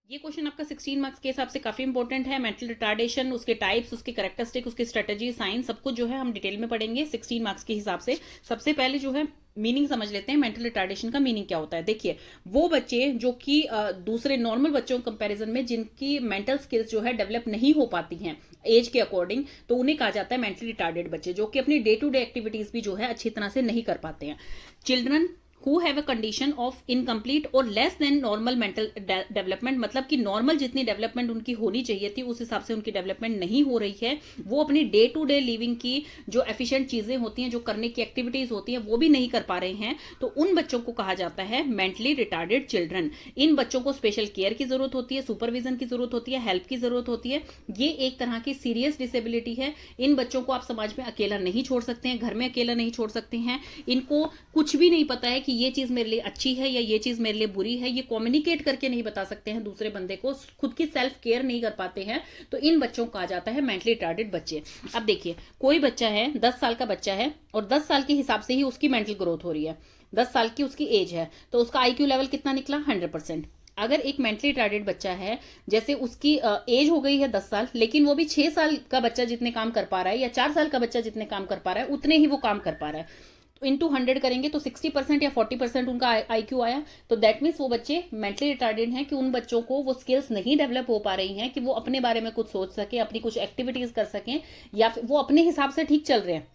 ये क्वेश्चन आपका 16 मार्क्स के हिसाब से काफी इंपॉर्टेंट है। मेंटल रिटार्डेशन, उसके टाइप्स, उसके कैरेक्टरिस्टिक, उसकी स्ट्रेटजी, साइन, सब कुछ जो है हम डिटेल में पढ़ेंगे 16 मार्क्स के हिसाब से। सबसे पहले जो है मीनिंग समझ लेते हैं, मेंटल रिटार्डेशन का मीनिंग क्या होता है। देखिए, वो बच्चे जो कि दूसरे नॉर्मल बच्चों कंपैरिजन में जिनकी मेंटल स्किल्स जो है डेवलप नहीं हो पाती हैं एज के अकॉर्डिंग, तो उन्हें कहा जाता है मेंटली रिटार्डेड बच्चे, जो कि अपनी डे टू डे एक्टिविटीज भी जो है अच्छी तरह से नहीं कर पाते हैं। Children who have a condition of incomplete और less than normal mental development, मतलब कि नॉर्मल जितनी डेवलपमेंट उनकी होनी चाहिए थी उस हिसाब से उनकी डेवलपमेंट नहीं हो रही है। वो अपनी डे टू डे लिविंग की जो एफिशिएंट चीजें होती हैं, जो करने की एक्टिविटीज होती हैं, वो भी नहीं कर पा रहे हैं, तो उन बच्चों को कहा जाता है मेंटली रिटार्डेड चिल्ड्रन। इन बच्चों को स्पेशल केयर की जरूरत होती है, सुपरविजन की जरूरत होती है, हेल्प की जरूरत होती है। ये एक तरह की सीरियस डिसेबिलिटी है। इन बच्चों को आप समाज में अकेला नहीं छोड़ सकते हैं, घर में अकेला नहीं छोड़ सकते हैं। इनको कुछ भी नहीं पता है कि ये चीज मेरे लिए अच्छी है या ये चीज मेरे लिए बुरी है। ये कम्युनिकेट करके नहीं बता सकते हैं दूसरे बंदे को, खुद की सेल्फ केयर नहीं कर पाते हैं, तो इन बच्चों को कहा जाता है मेंटली रिटार्डेड बच्चे। अब देखिए, कोई बच्चा है, 10 साल का बच्चा है और 10 साल के हिसाब से ही उसकी मेंटल ग्रोथ हो रही है, 10 साल की उसकी एज है, तो उसका आईक्यू लेवल कितना निकला? 100%। अगर एक मेंटली रिटार्डेड बच्चा है, जैसे उसकी एज हो गई है 10 साल, लेकिन वो भी 6 साल का बच्चा जितने काम कर पा रहा है या 4 साल का बच्चा जितने काम कर पा रहा है उतने ही वो काम कर पा रहा है, तो इंटू 100 करेंगे तो 60% या 40% उनका आईक्यू आया। तो दैट मीन्स वो बच्चे मेंटली रिटार्डेड हैं कि उन बच्चों को वो स्किल्स नहीं डेवलप हो पा रही हैं कि वो अपने बारे में कुछ सोच सके, अपनी कुछ एक्टिविटीज कर सकें, या फिर वो अपने हिसाब से ठीक चल रहे हैं,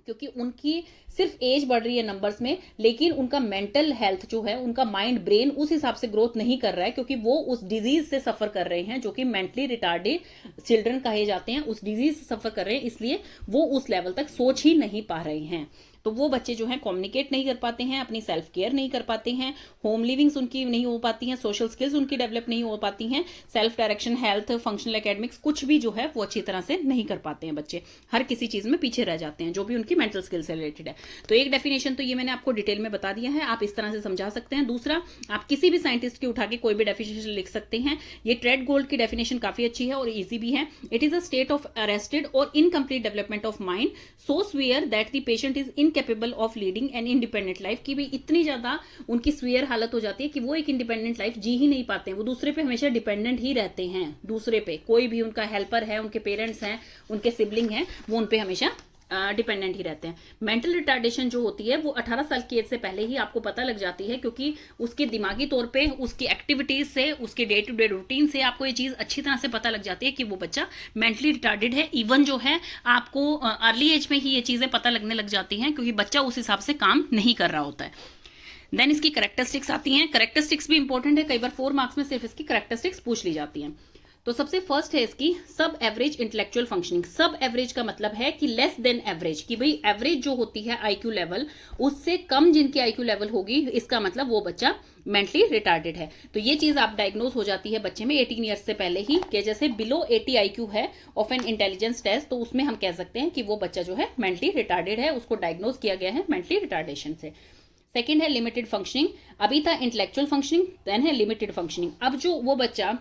क्योंकि उनकी सिर्फ एज बढ़ रही है नंबर्स में, लेकिन उनका मेंटल हेल्थ जो है, उनका माइंड ब्रेन उस हिसाब से ग्रोथ नहीं कर रहा है, क्योंकि वो उस डिजीज से सफर कर रहे हैं जो कि मेंटली रिटार्डेड चिल्ड्रन कहे जाते हैं। उस डिजीज से सफर कर रहे हैं, इसलिए वो उस लेवल तक सोच ही नहीं पा रहे हैं। तो वो बच्चे जो हैं कम्युनिकेट नहीं कर पाते हैं, अपनी सेल्फ केयर नहीं कर पाते हैं, होम लिविंग्स उनकी नहीं हो पाती हैं, सोशल स्किल्स उनकी डेवलप नहीं हो पाती हैं, self direction, health, functional academics कुछ भी जो है वो अच्छी तरह से नहीं कर पाते हैं बच्चे, हर किसी चीज में पीछे रह जाते हैं जो भी उनकी मेंटल स्किल्स से रिलेटेड है। तो एक डेफिनेशन तो ये मैंने आपको डिटेल में बता दिया है, आप इस तरह से समझा सकते हैं। दूसरा, आप किसी भी साइंटिस्ट की उठा के कोई भी डेफिनेशन लिख सकते हैं। ये ट्रेड गोल्ड की डेफिनेशन काफी अच्छी है और ईजी भी है। It is a state of arrested और incomplete development of mind so severe that the patient is incapable of leading an independent life, की भी इतनी ज्यादा उनकी स्वीयर हालत हो जाती है कि वो एक इंडिपेंडेंट लाइफ जी ही नहीं पाते हैं, वो दूसरे पे हमेशा डिपेंडेंट ही रहते हैं। दूसरे पे कोई भी उनका हेल्पर है, उनके पेरेंट्स हैं, उनके सिबलिंग हैं, वो उन पे हमेशा डिपेंडेंट ही रहते हैं। मेंटल रिटार्डेशन जो होती है वो 18 साल की एज से पहले ही आपको पता लग जाती है, क्योंकि उसके दिमागी तौर पे, उसकी एक्टिविटीज से, उसके डे टू डे रूटीन से आपको ये चीज अच्छी तरह से पता लग जाती है कि वो बच्चा मेंटली रिटार्डेड है। इवन जो है आपको अर्ली एज में ही ये चीजें पता लगने लग जाती हैं, क्योंकि बच्चा उस हिसाब से काम नहीं कर रहा होता है। देन इसकी करेक्टरिस्टिक्स आती हैं। करेक्टरिस्टिक्स भी इंपॉर्टेंट है, कई बार 4 मार्क्स में सिर्फ इसकी करेक्टरिस्टिक्स पूछ ली जाती हैं। तो सबसे फर्स्ट है इसकी सब एवरेज इंटेलेक्चुअल फंक्शनिंग। सब एवरेज का मतलब है कि लेस देन एवरेज, कि भाई एवरेज जो होती है आईक्यू लेवल, उससे कम जिनकी आईक्यू लेवल होगी, इसका मतलब वो बच्चा मेंटली रिटार्डेड है। तो ये चीज आप डायग्नोज हो जाती है बच्चे में 18 ईयर्स से पहले ही, कि जैसे बिलो 80 आईक्यू है ऑफ एन इंटेलिजेंस टेस्ट, तो उसमें हम कह सकते हैं कि वो बच्चा जो है मेंटली रिटार्डेड है, उसको डायग्नोज किया गया है मेंटली रिटार्डेशन से। सेकेंड है लिमिटेड फंक्शनिंग। अभी था इंटेलेक्चुअल फंक्शनिंग, देन है लिमिटेड फंक्शनिंग। अब जो वो बच्चा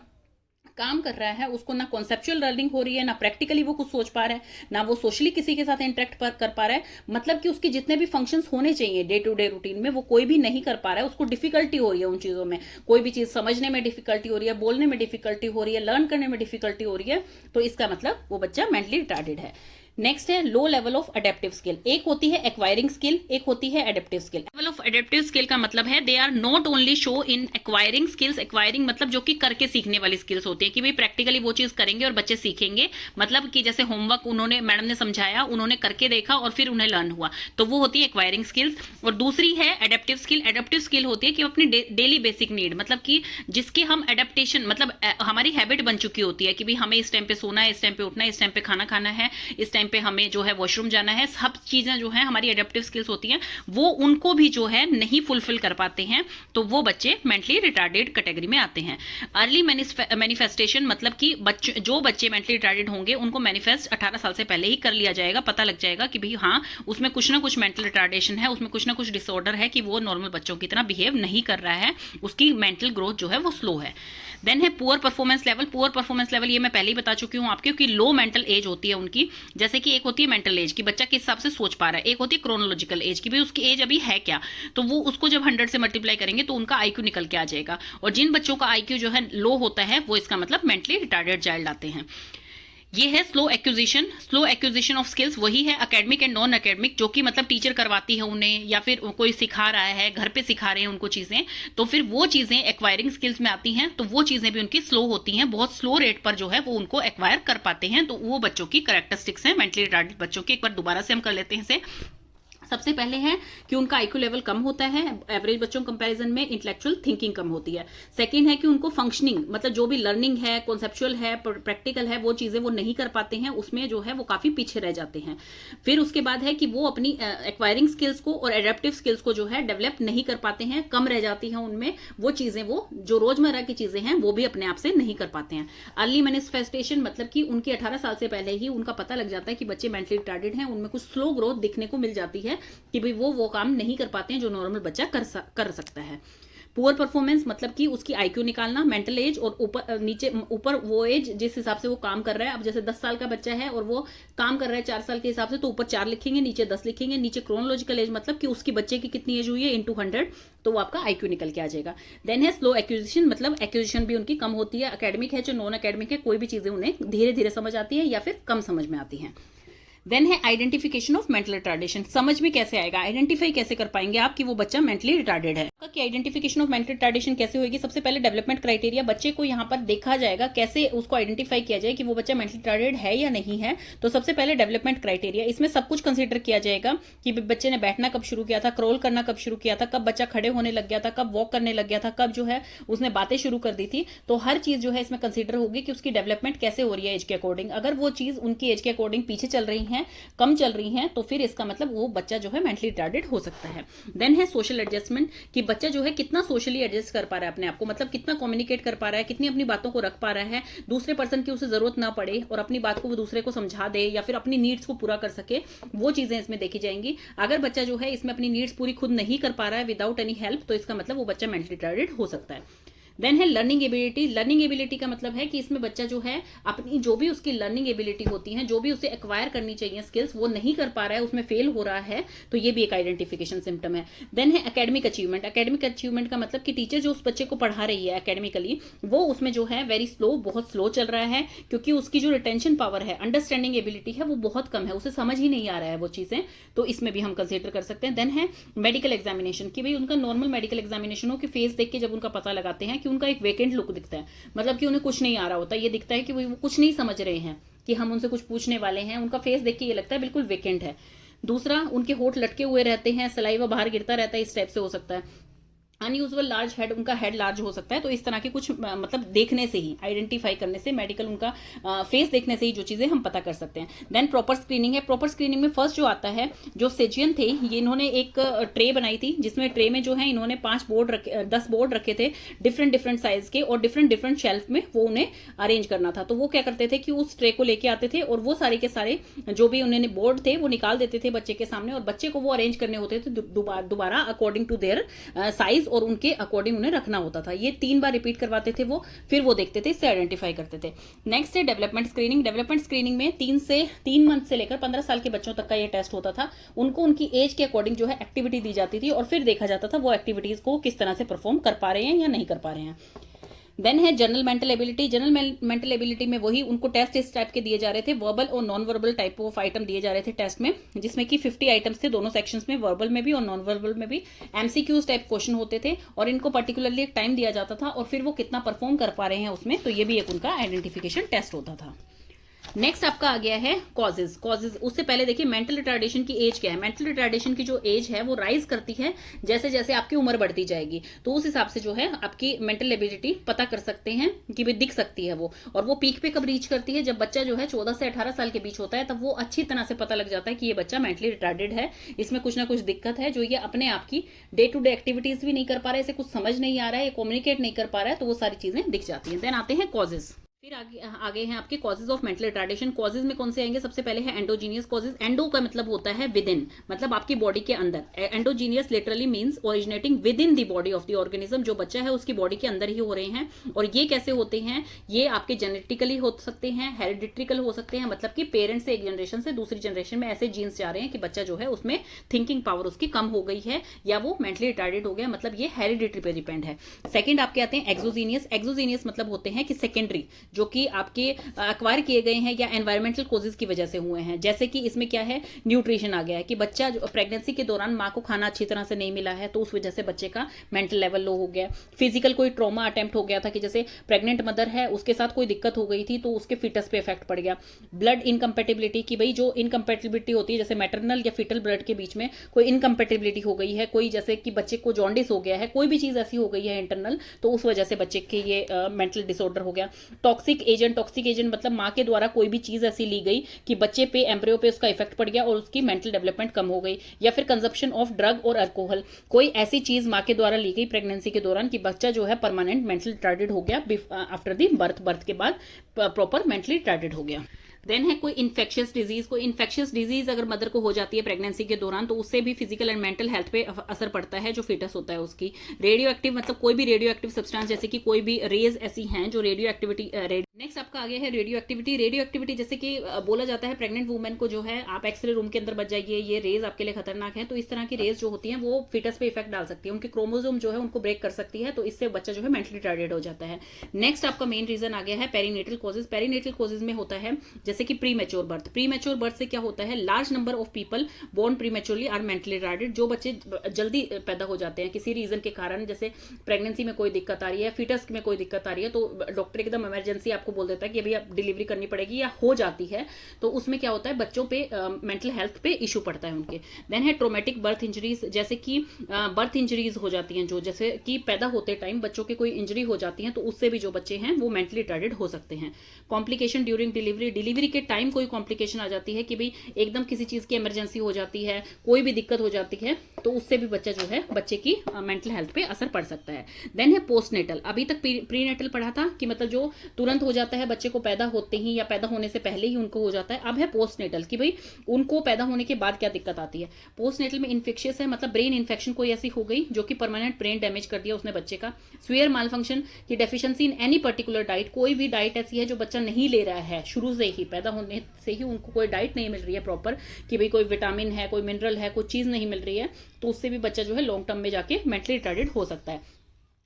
काम कर रहा है उसको ना कॉन्सेप्चुअल लर्निंग हो रही है, ना प्रैक्टिकली वो कुछ सोच पा रहा है, ना वो सोशली किसी के साथ इंटरेक्ट कर पा रहा है, मतलब कि उसके जितने भी फंक्शंस होने चाहिए डे टू डे रूटीन में वो कोई भी नहीं कर पा रहा है। उसको डिफिकल्टी हो रही है उन चीजों में, कोई भी चीज समझने में डिफिकल्टी हो रही है, बोलने में डिफिकल्टी हो रही है, लर्न करने में डिफिकल्टी हो रही है, तो इसका मतलब वो बच्चा मेंटली रिटार्डेड है। नेक्स्ट है low level of adaptive skill. एक होती है एक्वायरिंग स्किल, एक होती है adaptive skill. Level of adaptive skill का मतलब है they are not only show in acquiring skills. Acquiring मतलब जो कि करके सीखने वाली स्किल्स होती है, कि भाई प्रैक्टिकली वो चीज करेंगे और बच्चे सीखेंगे, मतलब कि जैसे होमवर्क उन्होंने, मैडम ने समझाया, उन्होंने करके देखा और फिर उन्हें लर्न हुआ, तो वो होती है एक्वायरिंग स्किल्स। और दूसरी है एडेप्टिव स्किल। एडेप्टिव स्किल होती है कि अपनी डेली बेसिक नीड, मतलब कि जिसके हम एडेप्टेशन, मतलब हमारी हैबिट बन चुकी होती है कि भाई हमें इस टाइम पे सोना है, इस टाइम पे उठना है, इस टाइम पे खाना खाना है, इस टाइम पे हमें जो है वॉशरूम जाना है, सब चीजें जो है हमारी एडेप्टिव स्किल्स होती हैं, वो उनको भी जो है नहीं फुलफिल कर पाते हैं, तो वो बच्चे मेंटली रिटार्डेड कैटेगरी में आते हैं। अर्ली मैनिफेस्टेशन, मतलब कि जो बच्चे मेंटली रिटार्डेड होंगे उनको मैनिफेस्ट 18 साल से पहले ही कर लिया जाएगा, पता लग जाएगा कि भाई हाँ उसमें कुछ ना कुछ मेंटल रिटार्डेशन है, उसमें कुछ ना कुछ डिसऑर्डर है, कि वो नॉर्मल बच्चों की तरह बिहेव नहीं कर रहा है, उसकी मेंटल ग्रोथ जो है वो स्लो है। देन है poor performance level. Poor performance level ये मैं पहले ही बता चुकी हूँ आपके, क्योंकि लो मेंटल एज होती है उनकी, जैसे जैसे कि एक होती है मेंटल एज की बच्चा किस हिसाब से सोच पा रहा है, एक होती है क्रोनोलॉजिकल एज की भाई उसकी एज अभी है क्या, तो वो उसको जब 100 से मल्टीप्लाई करेंगे तो उनका आईक्यू निकल के आ जाएगा। और जिन बच्चों का आईक्यू जो है लो होता है वो इसका मतलब मेंटली रिटार्डेड चाइल्ड आते हैं। ये है स्लो एक्विजिशन ऑफ स्किल्स, वही है एकेडमिक एंड नॉन एकेडमिक, जो कि मतलब टीचर करवाती है उन्हें या फिर कोई सिखा रहा है, घर पे सिखा रहे हैं उनको चीजें, तो फिर वो चीजें एक्वायरिंग स्किल्स में आती हैं, तो वो चीजें भी उनकी स्लो होती हैं, बहुत स्लो रेट पर जो है वो उनको एक्वायर कर पाते हैं। तो वो बच्चों की कैरेक्टरिस्टिक्स हैं मेंटली रिटार्डेड बच्चों की। एक बार दोबारा से हम कर लेते हैं इसे। सबसे पहले है कि उनका आईक्यू लेवल कम होता है एवरेज बच्चों कंपैरिजन में, इंटेलेक्चुअल थिंकिंग कम होती है। सेकंड है कि उनको फंक्शनिंग मतलब जो भी लर्निंग है, कॉन्सेप्चुअल है, प्रैक्टिकल है, वो चीजें वो नहीं कर पाते हैं, उसमें जो है वो काफी पीछे रह जाते हैं। फिर उसके बाद है कि वो अपनी एक्वायरिंग स्किल्स को और एडेप्टिव स्किल्स को जो है डेवलप नहीं कर पाते हैं, कम रह जाती है उनमें वो चीजें, वो जो रोजमर्रा की चीजें हैं वो भी अपने आप से नहीं कर पाते हैं। अर्ली मैनिफेस्टेशन मतलब कि उनकी 18 साल से पहले ही उनका पता लग जाता है कि बच्चे मेंटली रिटार्डेड हैं, उनमें कुछ स्लो ग्रोथ दिखने को मिल जाती है कि भाई वो काम नहीं कर पाते हैं जो नॉर्मल बच्चा कर सकता है। पुअर परफॉर्मेंस मतलब कि उसकी आईक्यू निकालना, मेंटल एज और ऊपर वो एज जिस हिसाब से वो काम कर रहा है। अब जैसे 10 साल का बच्चा है और वो काम कर रहा है 4 साल के हिसाब से, तो ऊपर 4 लिखेंगे, नीचे 10 लिखेंगे। नीचे क्रोनोलॉजिकल एज मतलब कि उसकी बच्चे की कितनी एज हुई है इनटू 100, तो वो आपका आईक्यू निकल के आ जाएगा। देन है स्लो एक्विजिशन मतलब एक्विजिशन भी उनकी कम होती है। एकेडमिक है जो नॉन एकेडमिक है, कोई भी चीजें उन्हें धीरे धीरे समझ आती है या फिर कम समझ में आती है। देन है आइडेंटिफिकेशन ऑफ मेंटल रिटार्डेशन, समझ में कैसे आएगा, आइडेंटिफाई कैसे कर पाएंगे आप कि वो बच्चा मेंटली रिटार्डेड है। कि आइडेंटिफिकेशन ऑफ मेंटल रिटार्डेशन कैसे होगी, सबसे पहले डेवलपमेंट क्राइटेरिया, बच्चे को यहाँ पर देखा जाएगा कैसे उसको आइडेंटिफाई किया जाए कि वो बच्चा मेंटली रिटार्डेड है या नहीं है। तो सबसे पहले डेवलपमेंट क्राइटेरिया, इसमें सब कुछ कंसिडर किया जाएगा कि बच्चे ने बैठना कब शुरू किया था, क्रॉल करना कब शुरू किया था, कब बच्चा खड़े होने लग गया था, कब वॉक करने लग गया था, कब जो है उसने बातें शुरू कर दी थी। तो हर चीज जो है इसमें कंसिडर होगी कि उसकी डेवलपमेंट कैसे हो रही है एज के अकॉर्डिंग। अगर वो चीज उनकी एज के अकॉर्डिंग पीछे चल रही है, कम चल रही हैं, तो फिर इसका मतलब वो बच्चा जो है मेंटली रिटार्डेड हो सकता है। देन है सोशल एडजस्टमेंट कि बच्चा जो है कितना सोशली एडजस्ट कर पा रहा है अपने आप को, मतलब कितना कम्युनिकेट कर पा रहा है, कितनी अपनी बातों को रख पा रहा है, दूसरे पर्सन की उसे जरूरत ना पड़े और अपनी बात को वो दूसरे को समझा दे या फिर अपनी नीड्स को पूरा कर सके, वो चीजें इसमें देखी जाएंगी। अगर बच्चा जो है इसमें अपनी नीड्स पूरी खुद नहीं कर पा रहा है विदाउट एनी हेल्प, तो इसका मतलब वो बच्चा मेंटली रिटार्डेड हो सकता है। देन है लर्निंग एबिलिटी, लर्निंग एबिलिटी का मतलब है कि इसमें बच्चा जो है अपनी जो भी उसकी लर्निंग एबिलिटी होती है, जो भी उसे एक्वायर करनी चाहिए स्किल्स, वो नहीं कर पा रहा है, उसमें फेल हो रहा है, तो ये भी एक आइडेंटिफिकेशन सिम्टम है। देन है एकेडमिक अचीवमेंट, एकेडमिक अचीवमेंट का मतलब कि टीचर जो उस बच्चे को पढ़ा रही है एकेडमिकली, वो उसमें जो है वेरी स्लो, बहुत स्लो चल रहा है, क्योंकि उसकी जो रिटेंशन पावर है, अंडरस्टैंडिंग एबिलिटी है, वो बहुत कम है, उसे समझ ही नहीं आ रहा है वो चीजें, तो इसमें भी हम कंसिडर कर सकते हैं। देन है मेडिकल एग्जामिनेशन कि भाई उनका नॉर्मल मेडिकल एग्जामिनेशन हो कि फेस देख के जब उनका पता लगाते हैं कि उनका एक वेकेंट लुक दिखता है, मतलब कि उन्हें कुछ नहीं आ रहा होता, ये दिखता है कि वो कुछ नहीं समझ रहे हैं कि हम उनसे कुछ पूछने वाले हैं, उनका फेस देख के ये लगता है बिल्कुल वेकेंट है। दूसरा, उनके होठ लटके हुए रहते हैं, सलाइवा बाहर गिरता रहता है, इस टाइप से हो सकता है। अनयूजुअल लार्ज हेड, उनका हेड लार्ज हो सकता है। तो इस तरह के कुछ मतलब देखने से ही, आइडेंटिफाई करने से, मेडिकल उनका फेस देखने से ही जो चीजें हम पता कर सकते हैं। देन प्रॉपर स्क्रीनिंग है, प्रॉपर स्क्रीनिंग में फर्स्ट जो आता है, जो सेजियन थे, ये इन्होंने एक ट्रे बनाई थी जिसमें ट्रे में जो है इन्होंने 10 बोर्ड रखे थे डिफरेंट साइज के, और डिफरेंट शेल्फ में वो उन्हें अरेंज करना था। तो वो क्या करते थे कि उस ट्रे को लेके आते थे और वो सारे के सारे जो भी उन्होंने बोर्ड थे वो निकाल देते थे बच्चे के सामने, और बच्चे को वो अरेंज करने होते थे दोबारा अकॉर्डिंग टू देयर साइज, और उनके अकॉर्डिंग उन्हें रखना होता था। ये 3 बार रिपीट करवाते थे वो, फिर वो देखते थे, इससे आइडेंटिफाई करते थे। नेक्स्ट है डेवलपमेंट स्क्रीनिंग। डेवलपमेंट स्क्रीनिंग में 3 मंथ से लेकर 15 साल के बच्चों तक का ये टेस्ट होता था। उनको उनकी एज के अकॉर्डिंग जो है एक्टिविटी दी जाती थी, और फिर देखा जाता था वो एक्टिविटीज को किस तरह से परफॉर्म कर पा रहे हैं या नहीं कर पा रहे हैं। देन है general mental ability. General mental ability में वही उनको टेस्ट इस टाइप के दिए जा रहे थे, वर्बल और non verbal type of item दिए जा रहे थे टेस्ट में, जिसमें कि 50 आइटम्स थे दोनों सेक्शंस में, वर्बल में भी और नॉन वर्बल में भी। एमसीक्यूज टाइप क्वेश्चन होते थे, और इनको पर्टिकुलरली एक टाइम दिया जाता था, और फिर वो कितना परफॉर्म कर पा रहे हैं उसमें, तो ये भी एक उनका आइडेंटिफिकेशन टेस्ट होता था। नेक्स्ट आपका आ गया है कॉजेज। उससे पहले देखिए मेंटल रिटार्डेशन की एज क्या है। मेंटल रिटार्डेशन की जो एज है वो राइज करती है जैसे जैसे आपकी उम्र बढ़ती जाएगी, तो उस हिसाब से जो है आपकी मेंटल एबिलिटी पता कर सकते हैं कि भी दिख सकती है वो। और वो पीक पे कब रीच करती है, जब बच्चा जो है 14 से 18 साल के बीच होता है, तब वो अच्छी तरह से पता लग जाता है कि ये बच्चा मेंटली रिटार्डेड है, इसमें कुछ ना कुछ दिक्कत है, जो ये अपने आप की डे टू डे एक्टिविटीज भी नहीं कर पा रहा है, इसे कुछ समझ नहीं आ रहा है, कम्युनिकेट नहीं कर पा रहा है, तो वो सारी चीजें दिख जाती हैं। देन आते हैं कॉजेज। फिर आगे आगे हैं आपके causes of mental retardation. Causes में कौन से आएंगे? सबसे पहले है एंडोजीनियस कॉजेज। एंडो का मतलब होता है विद इन, मतलब आपकी बॉडी के अंदर। Endogenous literally means originating with in the body of the organism, जो बच्चा है उसकी बॉडी के अंदर ही हो रहे हैं। और ये कैसे होते हैं? ये आपके जेनेटिकली हो सकते हैं, हेरिडिट्रिकल हो सकते हैं, मतलब कि पेरेंट्स से एक जनरेशन से दूसरी जनरेशन में ऐसे जीन्स जा रहे हैं कि बच्चा जो है उसमें थिंकिंग पावर उसकी कम हो गई है या वो मेंटली रिटार्डेड हो गया, मतलब ये हेरिडिटरी पे डिपेंड है। सेकंड आपके आते हैं एक्सोजीनियस। एक्सोजीनियस मतलब होते हैं कि सेकेंडरी, जो कि आपके एक्वायर किए गए हैं या एनवायरमेंटल कोजेस की वजह से हुए हैं। जैसे कि इसमें क्या है? न्यूट्रिशन आ गया है कि बच्चा प्रेगनेंसी के दौरान माँ को खाना अच्छी तरह से नहीं मिला है, तो उस वजह से बच्चे का मेंटल लेवल लो हो गया। फिजिकल कोई ट्रॉमा अटेम्प्ट हो गया था कि जैसे प्रेग्नेंट मदर है उसके साथ कोई दिक्कत हो गई थी तो उसके फिटस पे इफेक्ट पड़ गया। ब्लड इनकम्पेटिबिलिटी की भाई जो इनकम्पेटिबिलिटी होती है जैसे मैटरनल या फिटल ब्लड के बीच में कोई इनकम्पेटिबिलिटी हो गई है, कोई जैसे कि बच्चे को जॉन्डिस हो गया है, कोई भी चीज ऐसी हो गई है इंटरनल, तो उस वजह से बच्चे के ये मेंटल डिसऑर्डर हो गया। टॉक्सिक एजेंट मतलब माँ के द्वारा कोई भी चीज ऐसी ली गई कि बच्चे पे एम्ब्रियो पे उसका इफेक्ट पड़ गया और उसकी मेंटल डेवलपमेंट कम हो गई। या फिर कंजप्शन ऑफ ड्रग और अल्कोहल, कोई ऐसी चीज माँ के द्वारा ली गई प्रेगनेंसी के दौरान कि बच्चा जो है परमानेंट मेंटल रिटार्डेड हो गया आफ्टर द बर्थ के बाद प्रॉपर मेंटली रिटार्डेड हो गया। देन है कोई इन्फेक्शियस डिजीज। कोई इन्फेक्शियस डिजीज अगर मदर को हो जाती है प्रेगनेंसी के दौरान तो उससे भी फिजिकल एंड मेंटल हेल्थ पे असर पड़ता है जो फीटस होता है उसकी। रेडियो एक्टिव मतलब कोई भी रेडियो एक्टिव सब्सटेंस, जैसे कि कोई भी रेज ऐसी हैं जो रेडियो एक्टिविटी। नेक्स्ट आपका आगे है रेडियो एक्टिविटी। रेडियो एक्टिविटी जैसे कि बोला जाता है प्रेग्नेंट वुमेन को जो है आप एक्सरे रूम के अंदर बच जाइए, ये रेज आपके लिए खतरनाक है। तो इस तरह की रेज जो होती हैं वो फीटस पे इफेक्ट डाल सकती है, उनके क्रोमोसोम जो है उनको ब्रेक कर सकती है, तो इससे बच्चा जो है मेंटली रिटार्डेड हो जाता है। नेक्स्ट आपका मेन रीजन आ गया है पेरीनेटल कॉजेज। पेरीनेटल कॉजेज में होता है जैसे कि premature birth. Premature birth से क्या होता है? Large number of people born prematurely are mentally retarded. जो बच्चे जल्दी पैदा हो जाते हैं किसी रीजन के कारण, जैसे प्रेगनेंसी में कोई दिक्कत आ रही है, फीटस में कोई दिक्कत आ रही है, तो डॉक्टर एकदम इमरजेंसी आपको बोल देता है कि अभी आप डिलीवरी करनी पड़ेगी या हो जाती है, तो उसमें क्या होता है बच्चों पे मेंटल हेल्थ पे इशू पड़ता है उनके। देन है ट्रोमेटिक बर्थ इंजरीज, जैसे कि बर्थ इंजरीज हो जाती हैं जो जैसे कि पैदा होते टाइम बच्चों की कोई इंजरी हो जाती है, तो उससे भी जो बच्चे हैं वो मेंटली रिटार्डेड हो सकते हैं। Complication during delivery. डिलीवरी के टाइम कोई कॉम्प्लिकेशन आ जाती है कि भाई एकदम किसी चीज की इमरजेंसी हो जाती है, कोई भी दिक्कत हो जाती है, तो उससे भी बच्चा जो है बच्चे की मेंटल हेल्थ पे असर पड़ सकता है। देन है पोस्टनेटल। अभी तक प्रीनेटल पढ़ा था कि मतलब जो तुरंत हो जाता है बच्चे को पैदा होते ही या पैदा होने से पहले ही उनको हो जाता है। अब है पोस्टनेटल कि भाई उनको पैदा होने के बाद क्या दिक्कत आती है। पोस्टनेटल में इन्फेक्शियस है मतलब ब्रेन इन्फेक्शन कोई ऐसी हो गई जो कि परमानेंट ब्रेन डैमेज कर दिया उसने बच्चे का। स्वेयर मालफंक्शन की deficiency in any particular diet, कोई भी डाइट ऐसी है जो बच्चा नहीं ले रहा है शुरू से ही, पैदा होने से ही उनको कोई डाइट नहीं मिल रही है प्रॉपर कि भाई कोई विटामिन है, कोई मिनरल है, कोई चीज नहीं मिल रही है, तो उससे भी बच्चा जो है लॉन्ग टर्म में जाके मेंटली रिटार्डेड हो सकता है।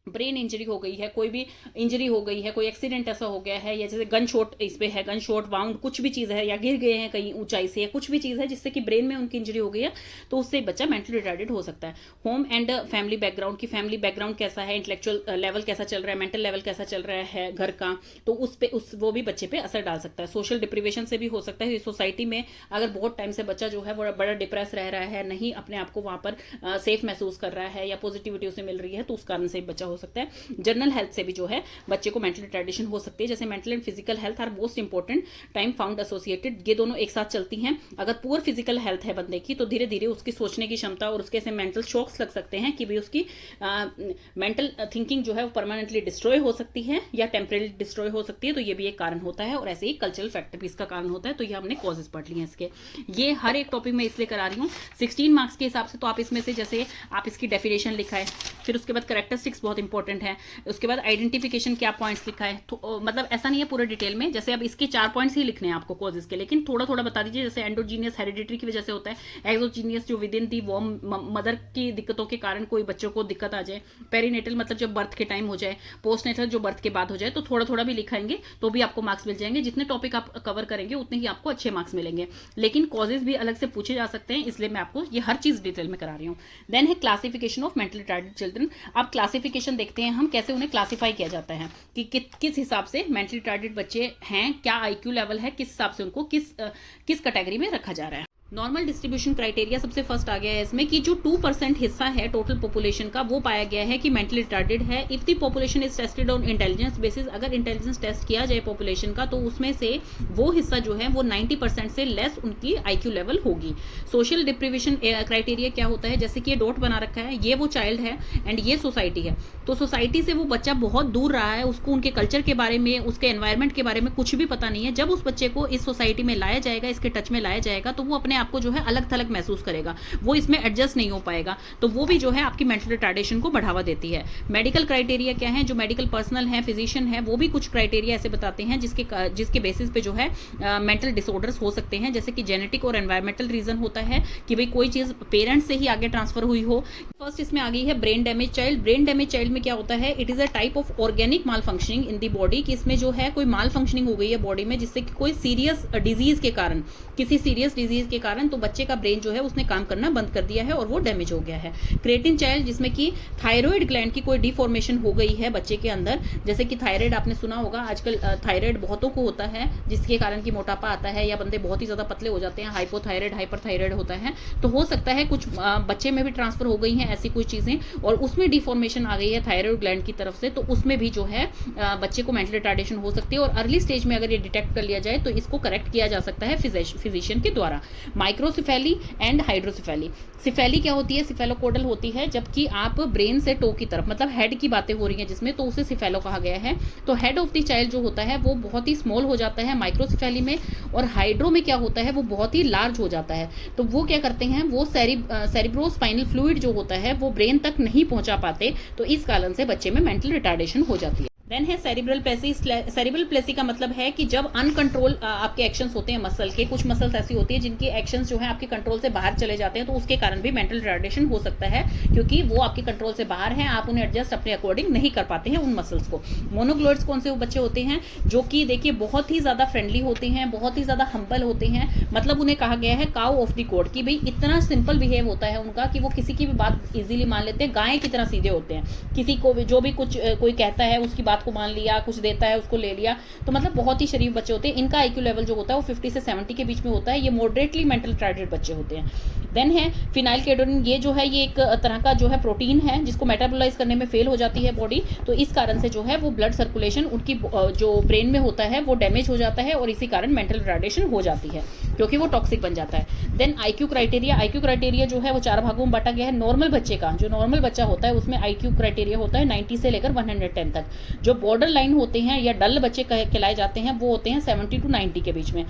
ब्रेन इंजरी हो गई है, कोई भी इंजरी हो गई है, कोई एक्सीडेंट ऐसा हो गया है, या जैसे गन शॉट इस पे है, गन शॉट वाउंड कुछ भी चीज है, या गिर गए हैं कहीं ऊंचाई से, या कुछ भी चीज है जिससे कि ब्रेन में उनकी इंजरी हो गई है, तो उससे बच्चा मेंटली रिटार्डेड हो सकता है। होम एंड फैमिली बैकग्राउंड की फैमिली बैकग्राउंड कैसा है, इंटेलेक्चुअल लेवल कैसा चल रहा है, मेंटल लेवल कैसा चल रहा है घर का, तो उस पे वो भी बच्चे पे असर डाल सकता है। सोशल डिप्रीवेशन से भी हो सकता है, सोसाइटी में अगर बहुत टाइम से बच्चा जो है वो बड़ा डिप्रेस रह रहा है, नहीं अपने आप को वहां पर सेफ महसूस कर रहा है या पॉजिटिविटी उसे मिल रही है, तो उस कारण से बच्चा हो सकता है। जनरल हेल्थ से भी जो है बच्चे को मेंटल रिटार्डेशन हो सकती है। जैसे mental and physical health are most important time found associated, ये दोनों एक साथ चलती हैं। अगर पुअर फिजिकल हेल्थ है बंदे की तो धीरे धीरे उसकी सोचने की क्षमता और उसके से मेंटल शॉक्स लग सकते हैं कि भाई उसकी मेंटल थिंकिंग जो है वो परमानेंटली डिस्ट्रॉय हो सकती है या टेम्परेरी डिस्ट्रॉय हो सकती है, तो ये भी एक कारण होता है। और ऐसे ही कल्चरल फैक्टर भी इसका कारण होता है। तो ये हमने कॉजेज पढ़ लिए हैं इसके। ये हर एक टॉपिक में इसलिए करा रही हूँ 16 मार्क्स के हिसाब से, तो आप इसमें से जैसे आप इसकी डेफिनेशन लिखा है, फिर उसके बाद कैरेक्टरिस्टिक्स बहुत इंपॉर्टेंट है, उसके बाद आइडेंटिफिकेशन क्या पॉइंट्स लिखा है, तो मतलब ऐसा नहीं है पूरे डिटेल में, जैसे अब इसके 4 पॉइंट्स ही लिखने हैं आपको कॉजेज के, लेकिन थोड़ा थोड़ा बता दीजिए। जैसे एंडोजीनियस हेरिडिटरी की वजह से होता है, एक्सोजीनियस जो with in the warm mother की दिक्कतों के कारण कोई बच्चों को दिक्कत आ जाए, पेरीनेटल मतलब जब बर्थ के टाइम हो जाए, पोस्टनेटल जो बर्थ के बाद हो जाए, तो थोड़ा थोड़ा भी लिखाएंगे तो भी आपको मार्क्स मिल जाएंगे। जितने टॉपिक आप कवर करेंगे उतने ही आपको अच्छे मार्क्स मिलेंगे, लेकिन कॉजेज भी अलग से पूछे जा सकते हैं, इसलिए मैं आपको ये हर चीज डिटेल में करा रही हूँ। देन है classification of mentally retarded children. आप क्लासिफिकेशन देखते हैं हम कैसे उन्हें क्लासीफाई किया जाता है कि किस हिसाब से मेंटली रिटार्डेड बच्चे हैं, क्या आईक्यू लेवल है, किस हिसाब से उनको किस कैटेगरी में रखा जा रहा है। नॉर्मल डिस्ट्रीब्यूशन क्राइटेरिया सबसे फर्स्ट आ गया है इसमें कि जो 2% हिस्सा है टोटल पॉपुलेशन का वो पाया गया है कि मेंटली रिटार्डेड है। If the population is tested on intelligence basis, अगर इंटेलिजेंस टेस्ट किया जाए पॉपुलेशन का तो उसमें से वो हिस्सा जो है वो 90% से लेस उनकी IQ लेवल होगी। सोशल डिप्रीवेशन क्राइटेरिया क्या होता है, जैसे कि ये डॉट बना रखा है, ये वो चाइल्ड है एंड ये सोसाइटी है। तो सोसाइटी से वो बच्चा बहुत दूर रहा है, उसको उनके कल्चर के बारे में, उसके एनवायरमेंट के बारे में कुछ भी पता नहीं है। जब उस बच्चे को इस सोसाइटी में लाया जाएगा, इसके टच में लाया जाएगा, तो वो अपने आपको जो है अलग थलग महसूस करेगा, वो इसमें एडजस्ट नहीं हो पाएगा। तो वो भी जो है आपकी मेंटल रिटार्डेशन को बढ़ावा देती है। मेडिकल क्राइटेरिया क्या है, जो मेडिकल पर्सनल है, फिजिशियन है, वो भी कुछ क्राइटेरिया ऐसे बताते हैं जिसके बेसिस पे जो है मेंटल डिसऑर्डर्स हो सकते हैं। जैसे कि जेनेटिक और एनवायरमेंटल रीजन होता है कि भाई कोई चीज पेरेंट्स से ही आगे ट्रांसफर हुई हो। फर्स्ट इसमें आ गई है brain damage child. Brain damage child में क्या होता है, it is a type of organic mall functioning in the body, कि इसमें जो है कोई माल फंक्शनिंग हो गई है बॉडी में, जिससे कि कोई सीरियस डिजीज के कारण, किसी सीरियस डिजीज के कारण तो बच्चे का ब्रेन जो है उसने काम करना बंद कर दिया है और वो डैमेज हो गया है। क्रिएटिन चाइल्ड, जिसमें कि थायराइड ग्लैंड की कोई डिफॉर्मेशन हो गई है बच्चे के अंदर। जैसे कि थायराइड आपने सुना होगा, आजकल थायराइड बहुतों को होता है, जिसके कारण की मोटापा आता है या बंदे बहुत ही ज्यादा पतले हो जाते हैं, हाइपोथायराइड, हाइपरथायराइड होता है। तो हो सकता है कुछ बच्चे में भी ट्रांसफर हो गई हैं ऐसी कोई चीजें, और उसमें डिफॉर्मेशन आ गई है थायराइड ग्लैंड की तरफ से, तो उसमें भी जो है बच्चे को मेंटल रिटार्डेशन हो सकती है। और अर्ली स्टेज में अगर ये डिटेक्ट कर लिया जाए तो इसको करेक्ट किया जा सकता है फिजिशियन के द्वारा। Microcephaly and हाइड्रोसिफेली। सिफेली क्या होती है, सिफेलोकोडल होती है, जबकि आप ब्रेन से टो की तरफ, मतलब हेड की बातें हो रही हैं जिसमें, तो उसे सिफेलो कहा गया है। तो हेड ऑफ द चाइल्ड जो होता है वो बहुत ही स्मॉल हो जाता है माइक्रोसिफेली में, और हाइड्रो में क्या होता है वो बहुत ही लार्ज हो जाता है। तो वो क्या करते हैं, वो सेरिब्रोस्पाइनल फ्लूइड जो होता है वो ब्रेन तक नहीं पहुंचा पाते, तो इस कारण से बच्चे में मेंटल रिटार्डेशन हो जाती है। देन है सेरिब्रल प्लेसी। सेरिब्रल प्लेसी का मतलब है कि जब अनकंट्रोल आपके एक्शंस होते हैं मसल के, कुछ मसल्स ऐसी होती है जिनके एक्शंस जो है आपके कंट्रोल से बाहर चले जाते हैं, तो उसके कारण भी मेंटल रिटार्डेशन हो सकता है, क्योंकि वो आपके कंट्रोल से बाहर हैं, आप उन्हें एडजस्ट अपने अकॉर्डिंग नहीं कर पाते हैं उन मसल्स को। मोनोग्लोइड्स कौन से वो बच्चे होते हैं, जो कि देखिए बहुत ही ज्यादा फ्रेंडली होते हैं, बहुत ही ज्यादा हम्बल होते हैं, मतलब उन्हें कहा गया है काउ ऑफ द कोड, कि भाई इतना सिंपल बिहेव होता है उनका कि वो किसी की भी बात इजीली मान लेते हैं, गाय की तरह सीधे होते हैं। किसी को जो भी कुछ कोई कहता है उसकी बात को मान लिया, कुछ देता है उसको ले लिया, तो मतलब बहुत ही शरीफ बच्चे होते हैं। इनका IQ लेवल जो होता है वो 50 से 70 के बीच में होता है। ये मॉडरेटली मेंटल रिटार्डेड बच्चे होते हैं। देन है फिनाइलकेटोनिन। ये जो है ये एक तरह का जो है प्रोटीन है जिसको मेटाबोलाइज करने में फेल हो जाती है बॉडी, तो इस कारण से जो है वो ब्लड सर्कुलेशन उनकी जो ब्रेन में होता है वो डैमेज हो जाता है, और इसी कारण मेंटल रिटार्डेशन हो जाती है, क्योंकि वो टॉक्सिक बन जाता है। Then IQ criteria. IQ criteria जो है वो 4 भागों में बांटा गया है। नॉर्मल बच्चे का, जो नॉर्मल बच्चा होता है उसमें IQ क्राइटेरिया होता है 90 से लेकर 110 तक। जो बॉर्डर लाइन होते हैं या डल बच्चे कहलाए जाते हैं वो होते हैं 70 to 90 के बीच में।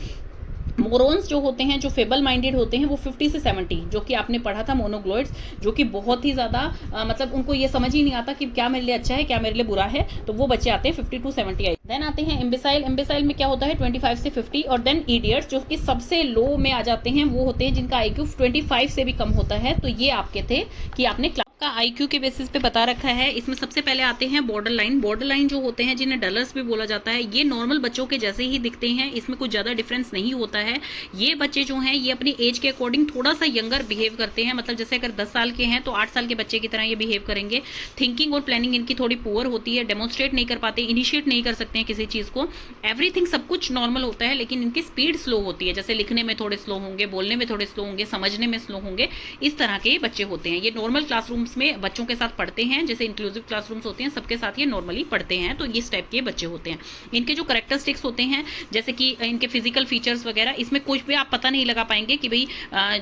मोरॉन्स जो होते हैं, जो फेबल माइंडेड होते हैं, वो 50 से 70, जो कि आपने पढ़ा था मोनोग्लोइड्स, जो कि बहुत ही ज़्यादा मतलब उनको ये समझ ही नहीं आता कि क्या मेरे लिए अच्छा है क्या मेरे लिए बुरा है, तो वो बच्चे आते हैं 50 to 70। देन आते हैं इम्बिसाइल। इम्बिसाइल में क्या होता है 25 से 50। और देन इडियट्स, जो कि सबसे लो में आ जाते हैं, वो होते हैं जिनका IQ 25 से भी कम होता है। तो ये आपके थे कि आपने का IQ के बेसिस पे बता रखा है। इसमें सबसे पहले आते हैं बॉर्डर लाइन। बॉर्डर लाइन जो होते हैं, जिन्हें डलर्स भी बोला जाता है, ये नॉर्मल बच्चों के जैसे ही दिखते हैं, इसमें कुछ ज्यादा डिफरेंस नहीं होता है। ये बच्चे जो हैं ये अपनी एज के अकॉर्डिंग थोड़ा सा यंगर बिहेव करते हैं, मतलब जैसे अगर 10 साल के हैं तो 8 साल के बच्चे की तरह ये बिहेव करेंगे। थिंकिंग और प्लानिंग इनकी थोड़ी पुअर होती है, डेमोन्स्ट्रेट नहीं कर पाते, इनिशिएट नहीं कर सकते हैं किसी चीज को। एवरीथिंग सब कुछ नॉर्मल होता है, लेकिन इनकी स्पीड स्लो होती है, जैसे लिखने में थोड़े स्लो होंगे, बोलने में थोड़े स्लो होंगे, समझने में स्लो होंगे, इस तरह के बच्चे होते हैं। ये नॉर्मल क्लासरूम्स में बच्चों के साथ पढ़ते हैं, जैसे इंक्लूसिव क्लासरूम्स होते हैं सबके साथ ये नॉर्मली पढ़ते हैं, तो इस टाइप के बच्चे होते हैं। इनके जो कैरेक्टरिस्टिक्स होते हैं, जैसे कि इनके फिजिकल फीचर्स वगैरह, इसमें कुछ भी आप पता नहीं लगा पाएंगे कि भाई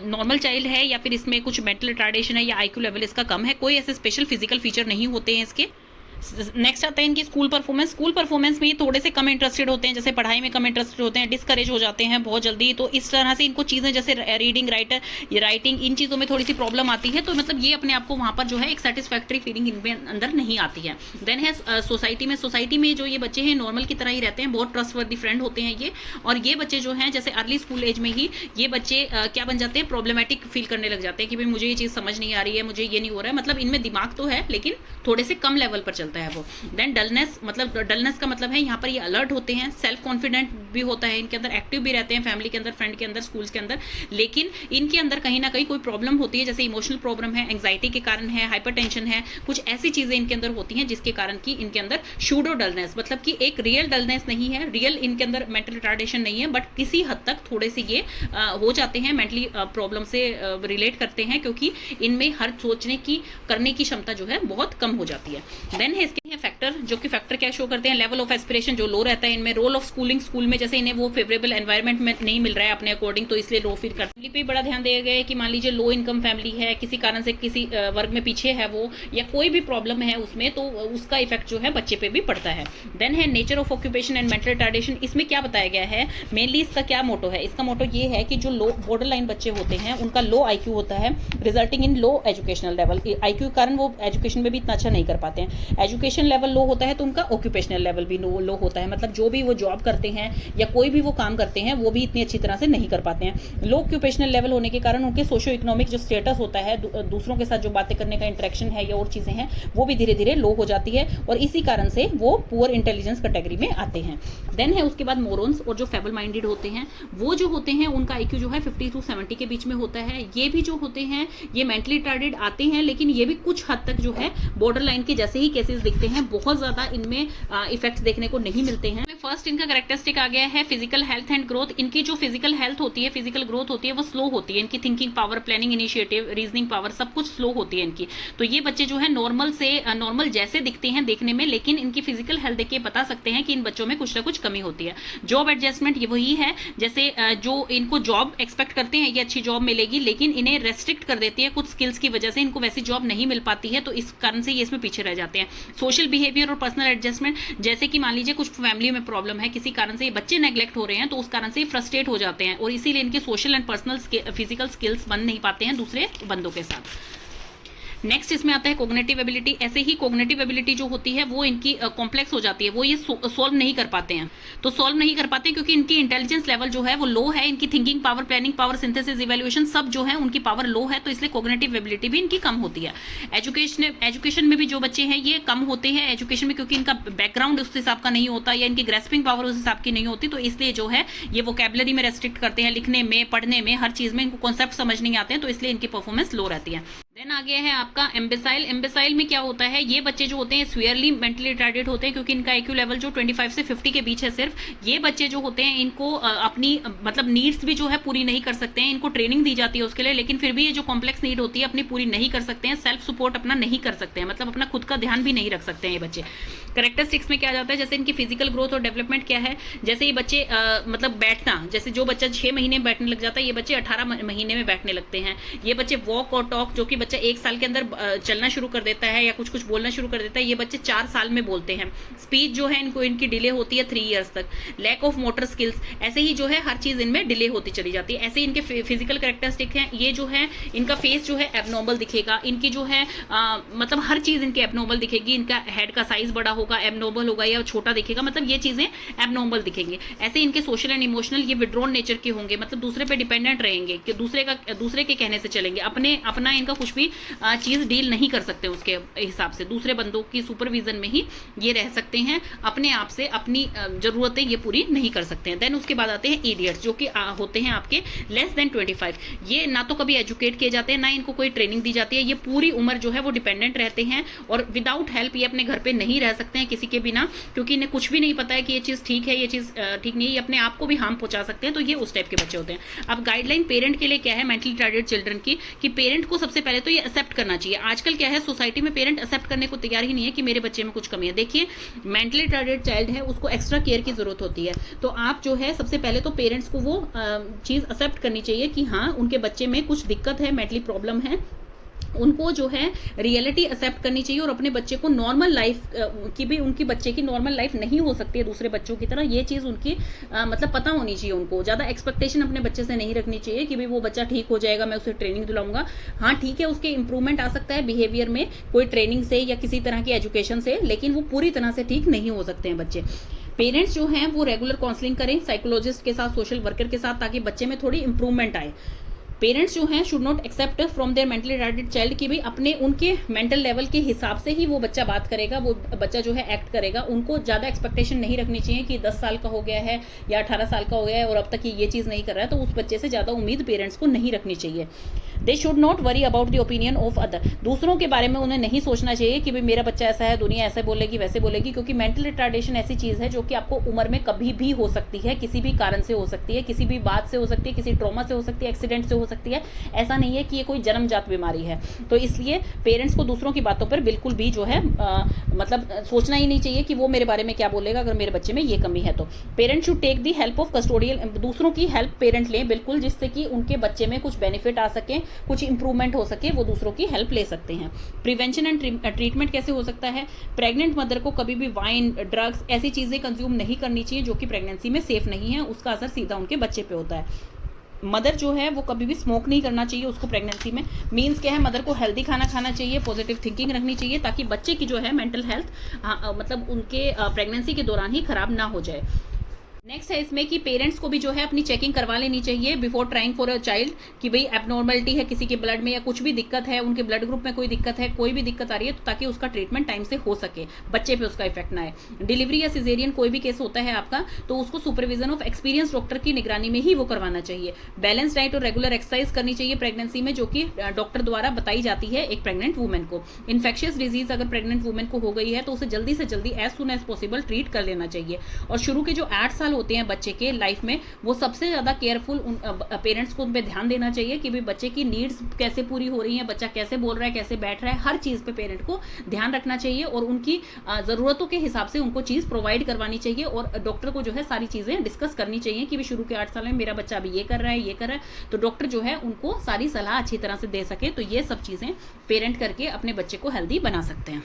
नॉर्मल चाइल्ड है या फिर इसमें कुछ मेंटल रिटार्डेशन है या IQ लेवल इसका कम है। कोई ऐसे स्पेशल फिजिकल फीचर नहीं होते हैं इसके। नेक्स्ट आता है इनकी स्कूल परफॉर्मेंस। स्कूल परफॉर्मेंस में ये थोड़े से कम इंटरेस्टेड होते हैं, जैसे पढ़ाई में कम इंटरेस्टेड होते हैं, डिस्करेज हो जाते हैं बहुत जल्दी, तो इस तरह से इनको चीज़ें जैसे रीडिंग, राइटिंग, इन चीज़ों में थोड़ी सी प्रॉब्लम आती है, तो मतलब ये अपने आप को वहाँ पर जो है एक सेटिस्फैक्ट्री फीलिंग इनके अंदर नहीं आती है। देन है सोसाइटी में। सोसाइटी में जो ये बच्चे हैं नॉर्मल की तरह ही रहते हैं, बहुत ट्रस्टवर्दी फ्रेंड होते हैं ये, और ये बच्चे जो हैं जैसे अर्ली स्कूल एज में ही ये बच्चे क्या बन जाते हैं, प्रॉब्लमेटिक फील करने लग जाते हैं कि भाई मुझे ये चीज़ समझ नहीं आ रही है, मुझे ये नहीं हो रहा है, मतलब इनमें दिमाग तो है लेकिन थोड़े से कम लेवल पर चलता है। होता है वो। देन डलनेस, मतलब डलनेस का मतलब है यहाँ पर ये अलर्ट होते हैं, सेल्फ कॉन्फिडेंट भी होता है इनके अंदर, एक्टिव भी रहते हैं फैमिली के अंदर, फ्रेंड के अंदर, स्कूल्स के अंदर, लेकिन इनके अंदर कहीं ना कहीं कोई प्रॉब्लम होती है, जैसे इमोशनल प्रॉब्लम है, एंग्जाइटी के कारण है, हाइपरटेंशन है, कुछ ऐसी चीजें इनके अंदर होती हैं जिसके कारण कि इनके अंदर शूडो डलनेस, मतलब कि एक रियल डलनेस नहीं है, रियल इनके अंदर मेंटल रिटार्डेशन नहीं है, बट किसी हद तक थोड़े से ये हो जाते हैं, मेंटली प्रॉब्लम से रिलेट करते हैं, क्योंकि इनमें हर सोचने की, करने की क्षमता जो है बहुत कम हो जाती है। देन है इसके फैक्टर, जो कि फैक्टर क्या शो करते हैं, लेवल ऑफ एस्पिरेशन जो लो रहता है इनमें, रोल ऑफ स्कूलिंग, स्कूल में जैसे इन्हें वो फेवरेबल एनवायरनमेंट में नहीं मिल रहा है अपने अकॉर्डिंग, तो इसलिए लो फील करते हैं। पे बड़ा ध्यान दिया गया है कि मान लीजिए लो इनकम फैमिली है, किसी कारण से किसी वर्ग में पीछे है वो, या कोई भी प्रॉब्लम है उसमें, तो उसका इफेक्ट जो है बच्चे पे भी पड़ता है। देन है nature of occupation and mental retardation, इसमें क्या बताया गया है, मेनली इसका क्या मोटो है, इसका मोटो ये है कि जो लो बॉर्डर लाइन बच्चे होते हैं उनका लो आईक्यू होता है, resulting in low educational level, IQ के कारण वो एजुकेशन में भी इतना अच्छा नहीं कर पाते हैं। एजुकेशन लेवल लो होता है तो उनका ऑक्यूपेशनल लेवल भी लो होता है, मतलब जो भी वो जॉब करते हैं या कोई भी वो काम करते हैं वो भी इतनी अच्छी तरह से नहीं कर पाते हैं। लो ऑक्यूपेशनल लेवल होने के कारण उनके सोशियो इकोनॉमिक जो स्टेटस होता है, दूसरों के साथ जो बातें करने का इंटरेक्शन है या और चीजें हैं, वो भी धीरे धीरे लो हो जाती है, और इसी कारण से वो पुअर इंटेलिजेंस कैटेगरी में आते हैं। देन है उसके बाद मोरॉन्स, और जो फेबल माइंडेड होते हैं वो जो होते हैं उनका आईक्यू जो है 50 to 70 के बीच में होता है। ये भी जो होते हैं ये मेंटली रिटार्डेड आते हैं, लेकिन ये भी कुछ हद तक जो है बॉर्डर लाइन के जैसे ही केसेस दिखते हैं, बहुत ज्यादा इनमें इफेक्ट्स देखने को नहीं मिलते हैं। फर्स्ट इनका कैरेक्टरिस्टिक आ गया है फिजिकल हेल्थ एंड ग्रोथ। इनकी जो फिजिकल हेल्थ होती है, फिजिकल ग्रोथ होती है, वो स्लो होती है। इनकी thinking power, planning initiative, reasoning power सब कुछ स्लो होती है इनकी। तो ये बच्चे जो है नॉर्मल जैसे दिखते हैं देखने में, लेकिन इनकी फिजिकल हेल्थ देख के बता सकते हैं कि इन बच्चों में कुछ ना कुछ कमी होती है। जॉब एडजस्टमेंट ये वही है, जैसे जो इनको जॉब एक्सपेक्ट करते हैं ये अच्छी जॉब मिलेगी, लेकिन इन्हें रेस्ट्रिक्ट कर देती है कुछ स्किल्स की वजह से, इनको वैसी जॉब नहीं मिल पाती है, तो इस कारण से ये इसमें पीछे रह जाते हैं। सोशल बिहेवियर और पर्सनल एडजस्टमेंट, जैसे कि मान लीजिए कुछ फैमिली में प्रॉब्लम है, किसी कारण से ये बच्चे नेग्लेक्ट हो रहे हैं, तो उस कारण से ये फ्रस्ट्रेट हो जाते हैं, और इसीलिए इनके social and personal physical skills बन नहीं पाते हैं दूसरे बंदों के साथ। नेक्स्ट इसमें आता है कोग्निटिव एबिलिटी। ऐसे ही कोग्निटिव एबिलिटी जो होती है वो इनकी कॉम्प्लेक्स हो जाती है, वो ये सॉल्व नहीं कर पाते हैं। तो सॉल्व नहीं कर पाते क्योंकि इनकी इंटेलिजेंस लेवल जो है वो लो है, इनकी thinking power, planning power, synthesis, evaluation सब जो है उनकी पावर लो है, तो इसलिए कोग्निटिव एबिलिटी भी इनकी कम होती है। एजुकेशन में भी जो बच्चे हैं ये कम होते हैं एजुकेशन में, क्योंकि इनका बैकग्राउंड उस हिसाब का नहीं होता, या इनकी ग्रेस्पिंग पावर उस हिसाब की नहीं होती, तो इसलिए जो है ये वोकैबुलरी में रेस्ट्रिक्ट करते हैं, लिखने में, पढ़ने में, हर चीज में इनको कॉन्सेप्ट समझ नहीं आते हैं, तो इसलिए इनकी परफॉर्मेंस लो रहती है। देन आ गया है आपका एम्बेसाइल। एम्बेसाइल में क्या होता है, ये बच्चे जो होते हैं स्वीयरली मेंटली रिटार्डेड होते हैं, क्योंकि इनका आईक्यू लेवल जो 25 से 50 के बीच है सिर्फ। ये बच्चे जो होते हैं इनको अपनी मतलब नीड्स भी जो है पूरी नहीं कर सकते हैं, इनको ट्रेनिंग दी जाती है उसके लिए, लेकिन फिर भी ये जो कॉम्प्लेक्स नीड होती है अपनी पूरी नहीं कर सकते हैं, सेल्फ सपोर्ट अपना नहीं कर सकते हैं, मतलब अपना खुद का ध्यान भी नहीं रख सकते हैं ये बच्चे। कैरेक्टरिस्टिक्स में क्या जाता है, जैसे इनकी फिजिकल ग्रोथ और डेवलपमेंट क्या है, जैसे ये बच्चे मतलब बैठना, जैसे जो बच्चा 6 महीने में बैठने लग जाता है, ये बच्चे 18 महीने में बैठने लगते हैं। ये बच्चे वॉक और टॉक, जो कि बच्चा 1 साल के अंदर चलना शुरू कर देता है या कुछ कुछ बोलना शुरू कर देता है, ये बच्चे 4 साल में बोलते हैं। स्पीच जो है इनको इनकी डिले होती है 3 इयर्स तक। लैक ऑफ मोटर स्किल्स, ऐसे ही जो है हर चीज इनमें डिले होती चली जाती है। ऐसे ही इनके फिजिकल कैरेक्टरिस्टिक हैं, ये जो है इनका फेस जो है एबनॉर्मल दिखेगा, इनकी जो है मतलब हर चीज इनकी एबनॉर्मल दिखेगी, इनका हेड का साइज बड़ा होगा, एबनॉर्मल होगा या छोटा दिखेगा, मतलब ये चीजें एबनॉर्मल दिखेंगी। ऐसे इनके सोशल एंड इमोशनल ये विड्रॉन नेचर के होंगे, मतलब दूसरे पे डिपेंडेंट रहेंगे, कि दूसरे के कहने से चलेंगे, अपना इनका कुछ भी चीज डील नहीं कर सकते उसके हिसाब से, दूसरे बंदों की सुपरविजन में ही ये रह सकते हैं, अपने आप से अपनी जरूरतें ये पूरी नहीं कर सकते हैं। देन उसके बाद आते हैं इडियट्स, जो कि होते हैं आपके लेस देन 25। ये ना तो कभी एजुकेट किए जाते हैं, ना इनको कोई ट्रेनिंग दी जाती है, ये पूरी उम्र जो है वो डिपेंडेंट रहते हैं, और विदाउट हेल्प ये अपने घर पे नहीं रह सकते हैं किसी के बिना, क्योंकि इन्हें कुछ भी नहीं पता है कि ये चीज ठीक है, ये चीज ठीक नहीं है, ये अपने आप को भी हार्म पहुंचा सकते हैं, तो ये उस टाइप के बच्चे होते हैं। अब गाइडलाइन पेरेंट के लिए क्या है मेंटली रिटार्डेड चिल्ड्रन की, कि पेरेंट को सबसे पहले तो ये एक्सेप्ट करना चाहिए। आजकल क्या है सोसाइटी में पेरेंट एक्सेप्ट करने को तैयार ही नहीं है कि मेरे बच्चे में कुछ कमी है। देखिए मेंटली रिटार्डेड चाइल्ड है, उसको एक्स्ट्रा केयर की जरूरत होती है, तो आप जो है सबसे पहले तो पेरेंट्स को वो चीज एक्सेप्ट करनी चाहिए कि हाँ उनके बच्चे में कुछ दिक्कत है, मेंटली प्रॉब्लम है, उनको जो है रियलिटी एक्सेप्ट करनी चाहिए, और अपने बच्चे को नॉर्मल लाइफ की भी, उनकी बच्चे की नॉर्मल लाइफ नहीं हो सकती है दूसरे बच्चों की तरह, ये चीज उनकी मतलब पता होनी चाहिए। उनको ज्यादा एक्सपेक्टेशन अपने बच्चे से नहीं रखनी चाहिए कि भाई वो बच्चा ठीक हो जाएगा, मैं उसे ट्रेनिंग दिलाऊंगा। हाँ ठीक है, उसके इंप्रूवमेंट आ सकता है बिहेवियर में कोई ट्रेनिंग से या किसी तरह की एजुकेशन से, लेकिन वो पूरी तरह से ठीक नहीं हो सकते हैं बच्चे। पेरेंट्स जो हैं वो रेगुलर काउंसलिंग करें साइकोलॉजिस्ट के साथ, सोशल वर्कर के साथ, ताकि बच्चे में थोड़ी इंप्रूवमेंट आए। पेरेंट्स जो हैं should not accept from their mentally retarded child कि भाई अपने उनके मेंटल लेवल के हिसाब से ही वो बच्चा बात करेगा, वो बच्चा जो है एक्ट करेगा। उनको ज़्यादा एक्सपेक्टेशन नहीं रखनी चाहिए कि 10 साल का हो गया है या 18 साल का हो गया है और अब तक ये चीज़ नहीं कर रहा है, तो उस बच्चे से ज़्यादा उम्मीद पेरेंट्स को नहीं रखनी चाहिए। They should not worry about the opinion of other, दूसरों के बारे में उन्हें नहीं सोचना चाहिए कि भाई मेरा बच्चा ऐसा है, दुनिया ऐसे बोलेगी वैसे बोलेगी, क्योंकि मेंटल रिटार्डेशन ऐसी चीज़ है जो कि आपको उम्र में कभी भी हो सकती है, किसी भी कारण से हो सकती है, किसी भी बात से हो सकती है, किसी ट्रॉमा से हो सकती है, एक्सीडेंट से हो सकती है। ऐसा नहीं है कि ये कोई जन्मजात बीमारी है। तो इसलिए पेरेंट्स को दूसरों की बातों पर बिल्कुल भी जो है मतलब सोचना ही नहीं चाहिए कि वो मेरे बारे में क्या बोलेगा अगर मेरे बच्चे में ये कमी है तो। Parents should take the help of custodial, दूसरों की हेल्प पेरेंट लें बिल्कुल, जिससे कि उनके बच्चे में कुछ बेनिफिट आ सके, कुछ इंप्रूवमेंट हो सके, वो दूसरों की हेल्प ले सकते हैं। प्रिवेंशन एंड ट्रीटमेंट कैसे हो सकता है? प्रेग्नेंट मदर को कभी भी वाइन, ड्रग्स ऐसी चीज़ें कंज्यूम नहीं करनी चाहिए जो कि प्रेगनेंसी में सेफ नहीं है, उसका असर सीधा उनके बच्चे पे होता है। मदर जो है वो कभी भी स्मोक नहीं करना चाहिए उसको प्रेगनेंसी में। मीन्स क्या है, मदर को हेल्दी खाना खाना चाहिए, पॉजिटिव थिंकिंग रखनी चाहिए, ताकि बच्चे की जो है मेंटल हेल्थ मतलब उनके प्रेगनेंसी के दौरान ही खराब ना हो जाए। नेक्स्ट है इसमें कि पेरेंट्स को भी जो है अपनी चेकिंग करवा लेनी चाहिए before trying for a child, कि भाई एबनॉर्मलिटी है किसी के ब्लड में या कुछ भी दिक्कत है, उनके ब्लड ग्रुप में कोई दिक्कत है, कोई भी दिक्कत आ रही है, तो ताकि उसका ट्रीटमेंट टाइम से हो सके, बच्चे पे उसका इफेक्ट ना आए। डिलीवरी या सिजेरियन कोई भी केस होता है आपका, तो उसको सुपरविजन ऑफ एक्सपीरियंस डॉक्टर की निगरानी में ही वो करवाना चाहिए। बैलेंस डाइट और रेगुलर एक्सरसाइज करनी चाहिए प्रेगनेंसी में, जो कि डॉक्टर द्वारा बताई जाती है एक प्रेग्नेंट वुमेन को। इन्फेक्शियस डिजीज अगर प्रेग्नेंट वुमेन को हो गई है तो उसे जल्दी से जल्दी as soon as possible treat कर लेना चाहिए। और शुरू के जो 8 साल होते हैं बच्चे के लाइफ में, वो सबसे ज़्यादा केयरफुल पेरेंट्स को उन पे ध्यान देना चाहिए कि भाई बच्चे की नीड्स कैसे पूरी हो रही हैं, बच्चा कैसे बोल रहा है, कैसे बैठ रहा है, हर चीज़ पे पेरेंट को ध्यान रखना चाहिए और उनकी ज़रूरतों के हिसाब से उनको चीज़ प्रोवाइड करवानी चाहिए। और डॉक्टर को जो है सारी चीज़ें डिस्कस करनी चाहिए कि भाई शुरू के 8 साल में मेरा बच्चा अभी ये कर रहा है, ये कर रहा है, तो डॉक्टर जो है उनको सारी सलाह अच्छी तरह से दे सके। तो ये सब चीज़ें पेरेंट करके अपने बच्चे को हेल्दी बना सकते हैं।